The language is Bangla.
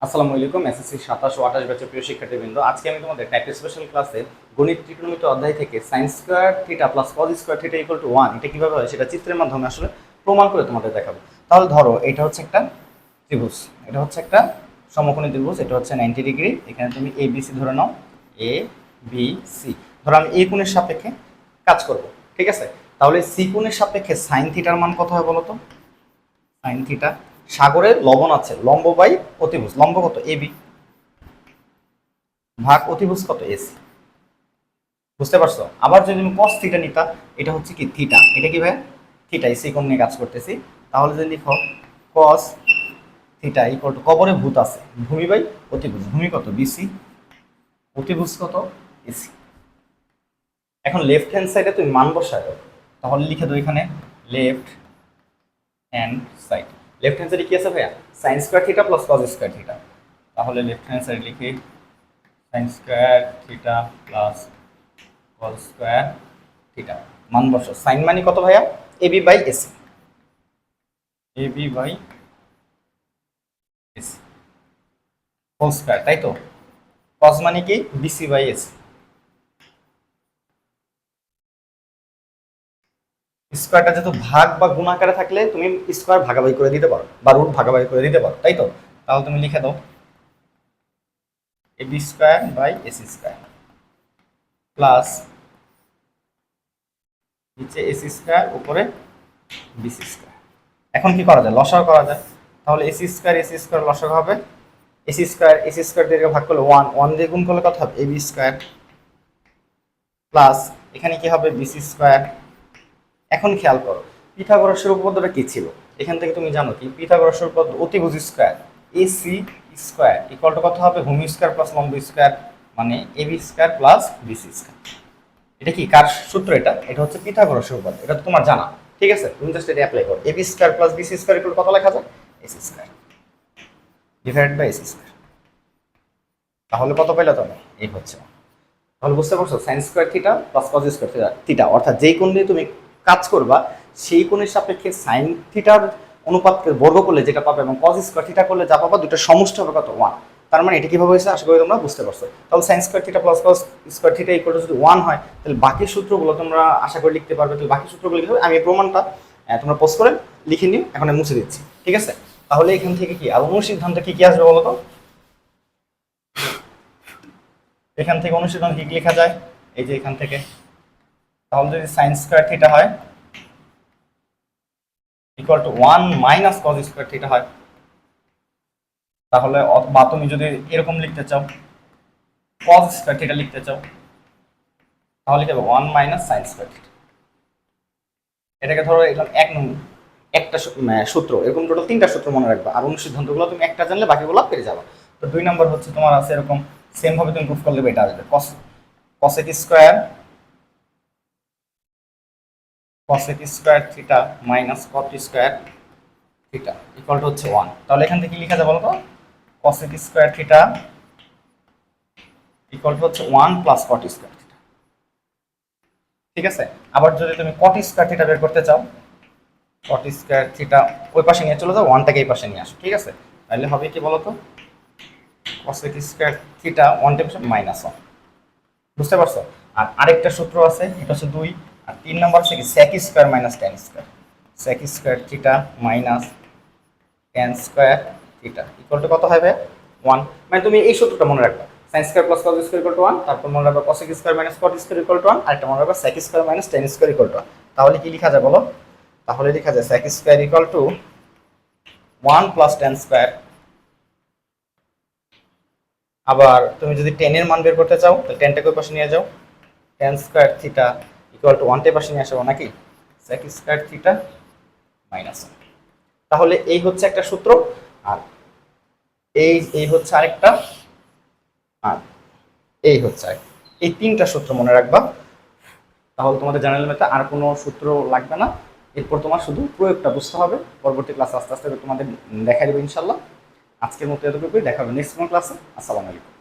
আসসালামু আলাইকুম। এসএসসি 27 ও 28 ব্যাচের প্রিয় শিক্ষার্থীবৃন্দ, আজকে আমি তোমাদের একটা স্পেশাল ক্লাসে গণিত ত্রিকোণমিতি অধ্যায় থেকে sin square theta plus cos square theta equal to 1 এটা কিভাবে হয় সেটা চিত্রের মাধ্যমে আসলে প্রমাণ করে তোমাদের দেখাবো। তাহলে ধরো এটা হচ্ছে একটা ত্রিভুজ, এটা হচ্ছে একটা সমকোণী ত্রিভুজ, এটা হচ্ছে 90 ডিগ্রি। এখানে তুমি এ বি সি ধরে নাও, এ বি সি। ধরো আমি এই কোণের সাপেক্ষে কাজ করব, ঠিক আছে? তাহলে সি কোণের সাপেক্ষে sin থিটার মান কত হয় বলো তো? sin থিটা, সাগরে লবণ আছে, লম্ব বাই অতিভুজ, লম্ব কত এবি ভাগ অতিভুজ কত এসি। বুঝতে পারছো? আবার যদি তুমি cos থিটা নিতা, এটা হচ্ছে কি থিটা, এটা কি ভাই থিটা, এসি কোণ নিয়ে কাজ করতেছি। তাহলে যদি লিখো cos থিটা ইকুয়াল টু, কবরে ভূত আছে, ভূমি বাই অতিভুজ, ভূমি কত বিসি, অতিভুজ কত এসি। এখন লেফট হ্যান্ড সাইডে তুমি মান বসায় দাও, তাহলে লিখে দাও এখানে left hand side. Left hand সাইডে কি আছে ভাইয়া? sin square theta plus cos square theta. তাহলে লেফট হ্যান্ড সাইড লিখি sin square theta plus cos square theta. মান বসো, sin মানে কত ভাইয়া? AB by AC, AB by AC whole square, তাই তো? cos মানে কি? BC by AC. স্কয়ারটা যেহেতু ভাগ বা গুণ আকারে থাকলে তুমি স্কয়ার ভাগাভাগি করে দিতে পারো বা রুট ভাগাভাগি করে দিতে পারো, তাই তো? তাহলে তুমি লিখে দাও AB square by AC square plus নিচে এসি স্কয়ার উপরে বিসি স্কয়ার। এখন কি করা যায়? লসাগু করা যায়। তাহলে এসি স্কয়ার লসাগু হবে এসি স্কয়ার দিয়ে ভাগ করলে 1, 1 দিয়ে গুণ করলে কত হবে? এবি স্কয়ার প্লাস এখানে কি হবে? BC square. এখন খেয়াল করো পিথাগোরাসের উপপাদ্যটা কি ছিল? এখান থেকে তুমি জানো কি পিথাগোরাসের উপপাদ্য অতিভুজ square AC square equal to কত হবে? ভূমি স্কয়ার প্লাস লম্ব স্কয়ার, মানে AB square plus BC square. এটা কি কার সূত্র? এটা এটা হচ্ছে পিথাগোরাসের উপপাদ্য, এটা তো তোমার জানা, ঠিক আছে? তুমি জাস্ট এটা অ্যাপ্লাই করো। AB square plus BC square equal কত লেখা যায়? AC square divided by AC square. তাহলে কত পেলে তুমি? এই হচ্ছে। তাহলে বুঝতে পারছো sin square theta plus cos square theta, অর্থাৎ যেই কোণ নিয়ে তুমি কাজ করবা সেই কোণের সাপেক্ষে sin থিটার অনুপাতকে বর্গ করলে যেটা পাবে এবং cos স্কয়ার থিটা করলে যা পাবা দুটো সমষ্টি হবে কত? 1। তার মানে এটা কিভাবে হয়েছে আশা করি তোমরা বুঝতে পারছো। তাহলে sin square theta plus cos square theta equal to যদি 1 হয় তাহলে বাকি সূত্রগুলো তোমরা আশা করি লিখতে পারবে। তাহলে বাকি সূত্রগুলো কি হবে? আমি প্রমাণটা তোমরা পোস্ট করে লিখে নিও, এখন আমি মুছে দিচ্ছি, ঠিক আছে? তাহলে এখান থেকে কি আর অনুসিদ্ধান্ত কি কি আসবে বলো তো? এখান থেকে অনুসিদ্ধান্ত কি লেখা যায়? এই যে এখান থেকে। তাহলে যদি sin স্কয়ার থিটা হয় equal to 1 minus cos square theta হয়, তাহলে বা তুমি যদি এরকম লিখতে চাও cos স্কয়ার থিটা লিখতে চাও তাহলে কি হবে? 1 মাইনাস sin স্কয়ার থিটা। এটাকে ধরো এরকম একটা সূত্র, এরকম টোটাল 3টা সূত্র মনে রাখবা, আর অনুসিদ্ধান্তগুলো তুমি একটা জানলে বাকিগুলো পেয়ে যাবে। তো 2 নম্বর হচ্ছে তোমার আছে এরকম সেম ভাবে তুমি প্রুফ করলে এটা আসবে cosec square theta minus cot square theta equal to হচ্ছে 1। তাহলে এখান থেকে কি লেখা যায় বলো তো? cosec square theta equal to হচ্ছে 1 প্লাস cot স্কয়ার থিটা, ঠিক আছে? আবার যদি তুমি cot স্কয়ার থিটা বের করতে চাও, cot স্কয়ার থিটা ওই পাশে নিয়ে চলে যাও, 1টাকে এই পাশে নিয়ে আসো, ঠিক আছে? তাহলে হবে কি বলো তো? cosec স্কয়ার থিটা 1 টের পাশে মাইনাস 1। বুঝতে পারছো? আর আরেকটা সূত্র আছে, এটা হচ্ছে 2। আর 3 নাম্বার আছে কি sec square minus tan square, sec square theta minus tan square theta equal to কত হবে? 1। মানে তুমি এই সূত্রটা মনে রাখবা, sin square plus cos square equal two 1, তারপর মনে রাখবা cosec square minus cot square equal two 1, আর একটা মনে রাখবা sec square minus tan square equal two 1। তাহলে কি লেখা যায় বলো? তাহলে লেখা যায় sec square equal two 1 plus tan square. আবার তুমি যদি tan এর মান বের করতে চাও তাহলে tan টাকে ওই পাশে নিয়ে যাও, tan square theta equal to 1 টের পাশে নিয়ে আসবো নাকি sec স্কয়ার থিটা মাইনাস 1। তাহলে এই হচ্ছে একটা সূত্র, আর এই হচ্ছে আরেকটা, আর এই হচ্ছে এই 3টা সূত্র মনে রাখবা। তাহলে তোমাদের জেনারেল ম্যাথে আর কোনো সূত্র লাগবে না, এরপর তোমার শুধু প্রয়োগটা বুঝতে হবে। পরবর্তী ক্লাসে আস্তে আস্তে তোমাদের দেখা দেবে ইনশাল্লাহ। আজকের মতো এতটুকুই, দেখা হবে নেক্সট কোন ক্লাসে। আসসালামু আলাইকুম।